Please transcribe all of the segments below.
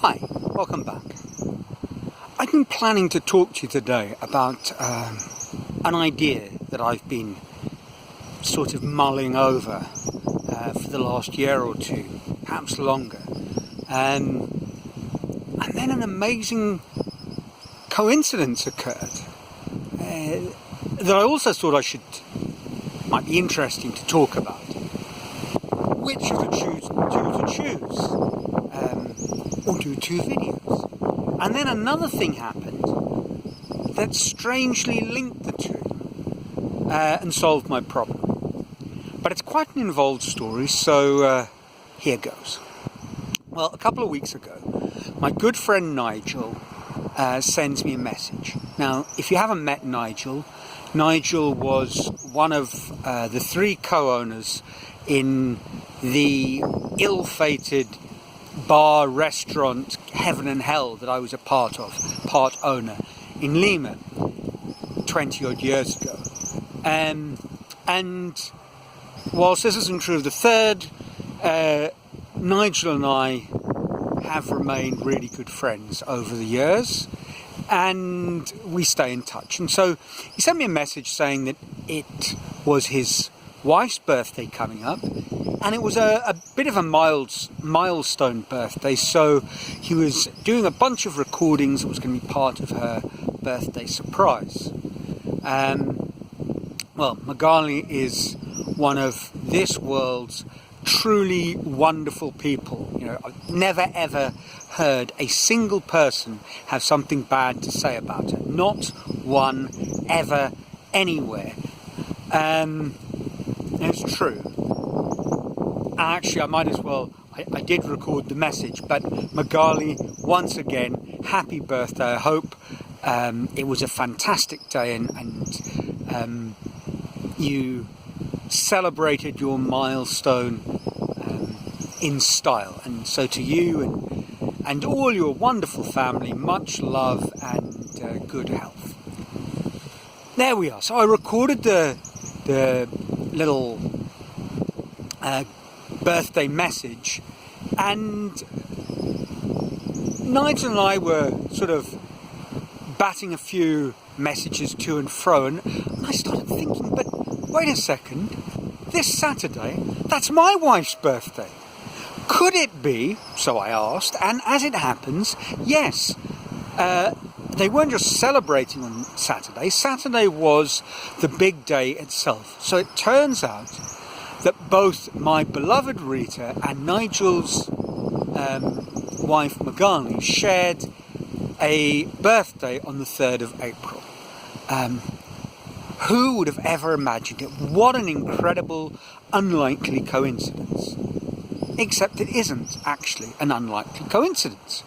Hi, welcome back. I've been planning to talk to you today about an idea that I've been sort of mulling over for the last year or two, perhaps longer. And then an amazing coincidence occurred that I also thought might be interesting to talk about. Which of the two to choose, or do two videos. And then another thing happened that strangely linked the two and solved my problem. But it's quite an involved story, so here goes. Well, a couple of weeks ago, my good friend Nigel sends me a message. Now, if you haven't met Nigel, Nigel was one of the three co-owners in the ill-fated bar restaurant Heaven and Hell that I was a part owner in Lima 20 odd years ago. And whilst this isn't true of the third, Nigel and I have remained really good friends over the years, and we stay in touch. And so he sent me a message saying that it was his wife's birthday coming up, and it was a bit of a milestone birthday, so he was doing a bunch of recordings that was going to be part of her birthday surprise. Well, Magali is one of this world's truly wonderful people. You know, I've never ever heard a single person have something bad to say about her. Not one ever, anywhere. And it's true. Actually, I might as well, I did record the message, but Magali, once again, happy birthday. I hope it was a fantastic day and you celebrated your milestone in style. And so to you and all your wonderful family, much love and good health. There we are. So I recorded the little birthday message, and Nigel and I were sort of batting a few messages to and fro, and I started thinking, but wait a second, this Saturday, that's my wife's birthday. Could it be? So I asked, and as it happens, yes. They weren't just celebrating on Saturday. Saturday was the big day itself. So it turns out that both my beloved Rita and Nigel's wife Magali shared a birthday on the 3rd of April. Who would have ever imagined it? What an incredible, unlikely coincidence. Except it isn't actually an unlikely coincidence.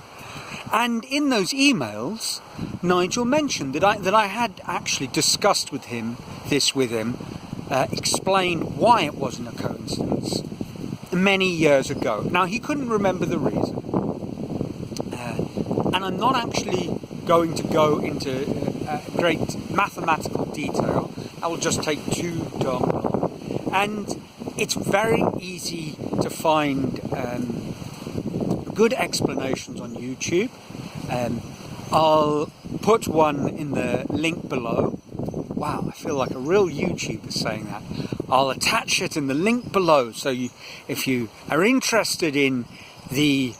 And in those emails, Nigel mentioned that I had actually discussed with him, explained why it wasn't a coincidence many years ago. Now, he couldn't remember the reason. And I'm not actually going to go into great mathematical detail. That will just take too darn long. And it's very easy to find good explanations on YouTube. I'll put one in the link below. Wow, I feel like a real YouTuber saying that. I'll attach it in the link below, so if you are interested in the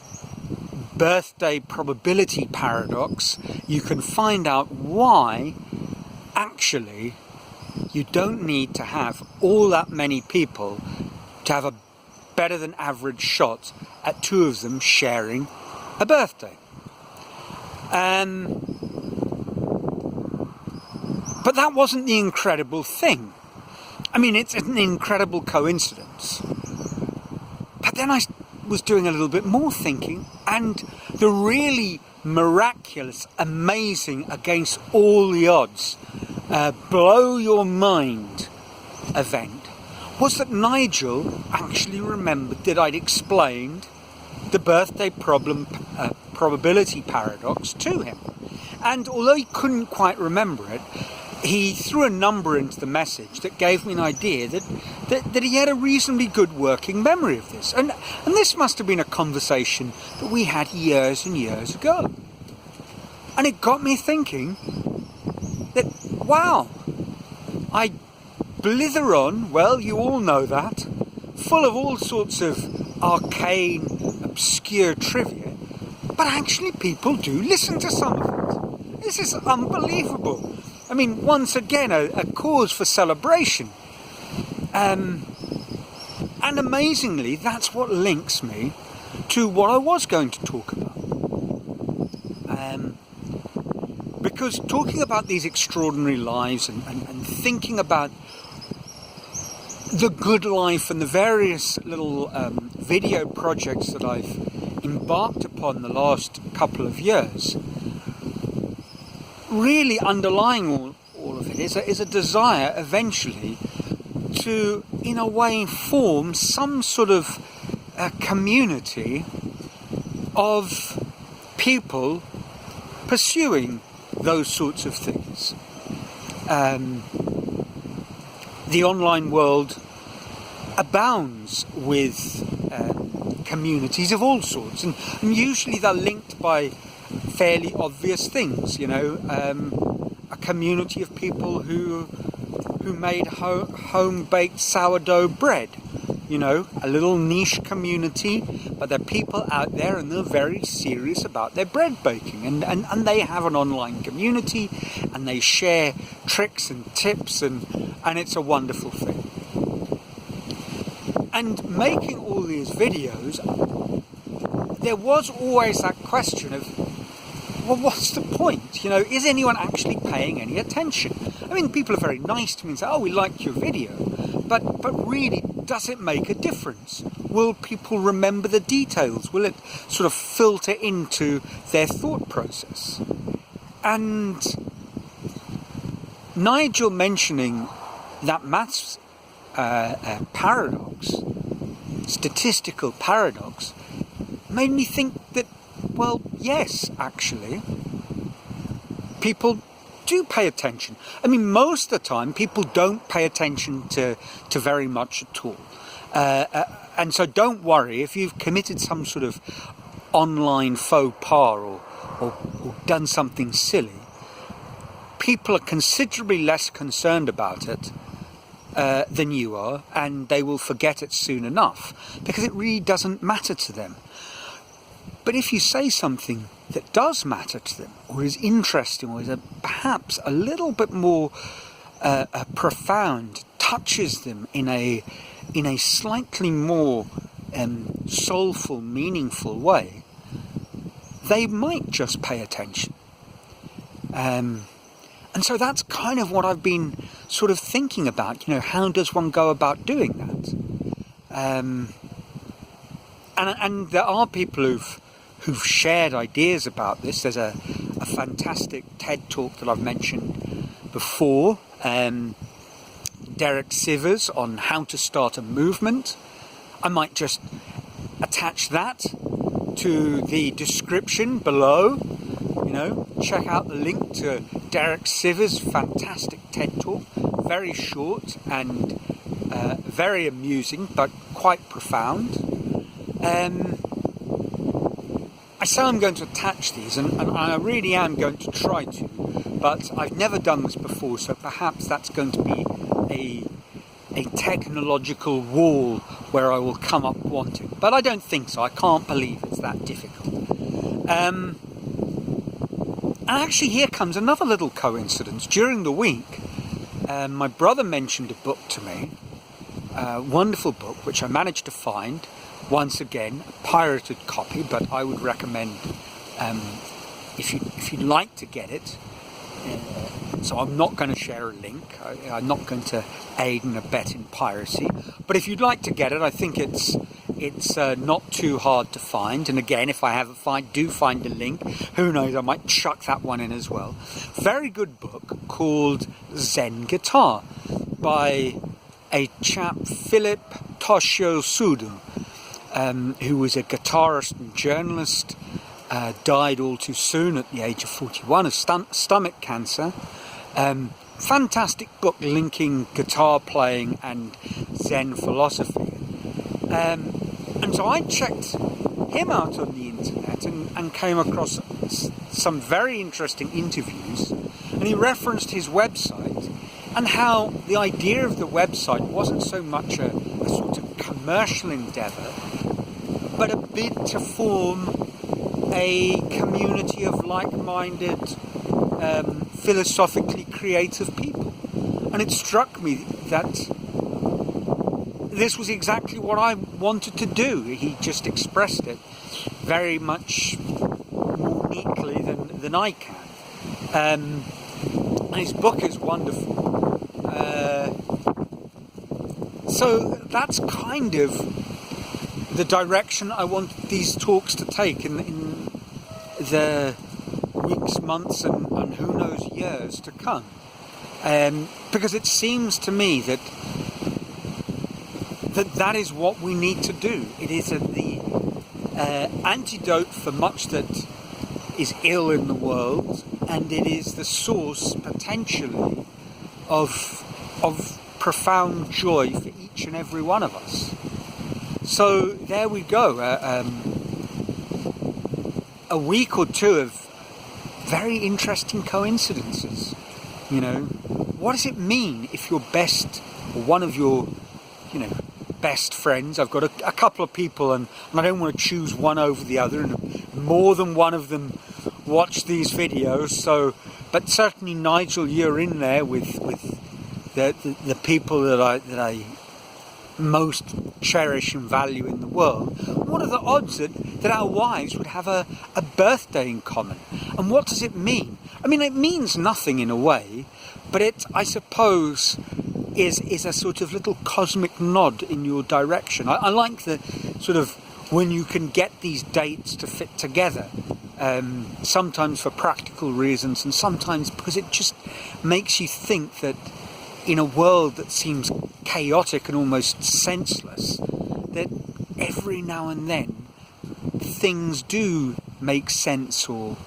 birthday probability paradox, you can find out why actually you don't need to have all that many people to have a better than average shot at two of them sharing a birthday. But that wasn't the incredible thing. I mean, it's an incredible coincidence. But then I was doing a little bit more thinking, and the really miraculous, amazing, against all the odds, blow your mind event was that Nigel actually remembered that I'd explained the birthday probability paradox to him. And although he couldn't quite remember it, he threw a number into the message that gave me an idea that he had a reasonably good working memory of this. And this must have been a conversation that we had years and years ago. And it got me thinking that, wow, I blither on, well, you all know that, full of all sorts of arcane, obscure trivia, but actually people do listen to some of it. This is unbelievable. I mean, once again, a cause for celebration. And amazingly, that's what links me to what I was going to talk about. Because talking about these extraordinary lives and thinking about the good life and the various little video projects that I've embarked upon the last couple of years, really underlying all of it is a desire eventually to, in a way, form some sort of community of people pursuing those sorts of things. The online world abounds with communities of all sorts, and usually they're linked by fairly obvious things, you know, a community of people who made home-baked sourdough bread, you know, a little niche community, but there are people out there and they're very serious about their bread baking, and they have an online community and they share tricks and tips, and it's a wonderful thing. And making all these videos, there was always that question of, well, what's the point? You know, is anyone actually paying any attention? I mean, people are very nice to me and say, oh, we like your video, but really, does it make a difference? Will people remember the details? Will it sort of filter into their thought process? And Nigel mentioning that maths paradox, statistical paradox, made me think that, well, yes, actually, people do pay attention. I mean, most of the time, people don't pay attention to very much at all. And so don't worry if you've committed some sort of online faux pas or done something silly. People are considerably less concerned about it than you are, and they will forget it soon enough because it really doesn't matter to them. But if you say something that does matter to them, or is interesting, or is perhaps a little bit more profound, touches them in a slightly more soulful, meaningful way, they might just pay attention. And so that's kind of what I've been sort of thinking about. You know, how does one go about doing that? And there are people who've shared ideas about this. There's a fantastic TED talk that I've mentioned before, Derek Sivers, on how to start a movement. I might just attach that to the description below. You know, check out the link to Derek Sivers' fantastic TED talk, very short and very amusing, but quite profound. I say I'm going to attach these, and I really am going to try to, but I've never done this before, so perhaps that's going to be a technological wall where I will come up wanting. But I don't think so. I can't believe it's that difficult. And actually, here comes another little coincidence. During the week, my brother mentioned a book to me, a wonderful book, which I managed to find. Once again, a pirated copy, but I would recommend, if you'd like to get it, so I'm not going to share a link, I'm not going to aid and abet in piracy, but if you'd like to get it, I think it's not too hard to find. And again, if I do find a link, who knows, I might chuck that one in as well. Very good book called Zen Guitar by a chap, Philip Toshio Sudo, who was a guitarist and journalist, died all too soon at the age of 41 of stomach cancer. fantastic book linking guitar playing and Zen philosophy. And so I checked him out on the internet and came across some very interesting interviews, and he referenced his website and how the idea of the website wasn't so much a sort of commercial endeavour, but a bid to form a community of like-minded, philosophically creative people. And it struck me that this was exactly what I wanted to do. He just expressed it very much more neatly than I can. And his book is wonderful. So that's kind of the direction I want these talks to take in the weeks, months, and who knows, years to come. Because it seems to me that is what we need to do. It is the antidote for much that is ill in the world, and it is the source potentially of profound joy for each and every one of us. So there we go. A week or two of very interesting coincidences. You know, what does it mean if your best, or one of your, best friends, I've got a couple of people, and I don't want to choose one over the other, and more than one of them watch these videos, so, but certainly Nigel, you're in there with the people that I most cherish and value in the world. What are the odds that our wives would have a birthday in common? And what does it mean? I mean, it means nothing in a way, but it, I suppose, is a sort of little cosmic nod in your direction. I like the sort of when you can get these dates to fit together, sometimes for practical reasons and sometimes because it just makes you think that in a world that seems chaotic and almost senseless, that every now and then things do make sense or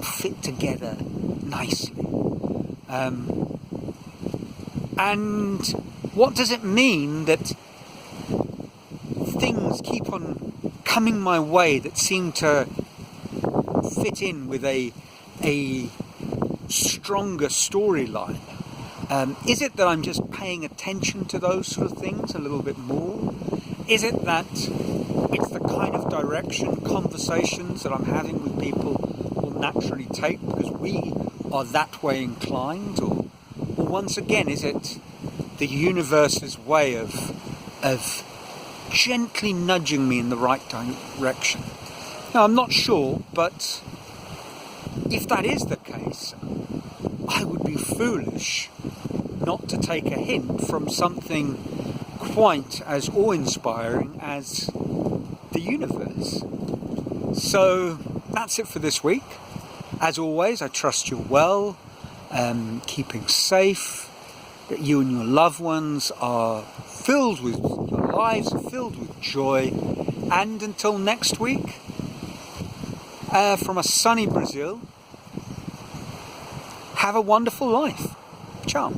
fit together nicely. And what does it mean that things keep on coming my way that seem to fit in with a stronger storyline? Is it that I'm just paying attention to those sort of things a little bit more? Is it that it's the kind of direction conversations that I'm having with people will naturally take because we are that way inclined? Or once again, is it the universe's way of gently nudging me in the right direction? Now, I'm not sure, but if that is the case, I would be foolish not to take a hint from something quite as awe-inspiring as the universe. So that's it for this week. As always, I trust you're well, keeping safe, that you and your loved ones are filled with, your lives are filled with joy. And until next week, from a sunny Brazil, have a wonderful life. Ciao.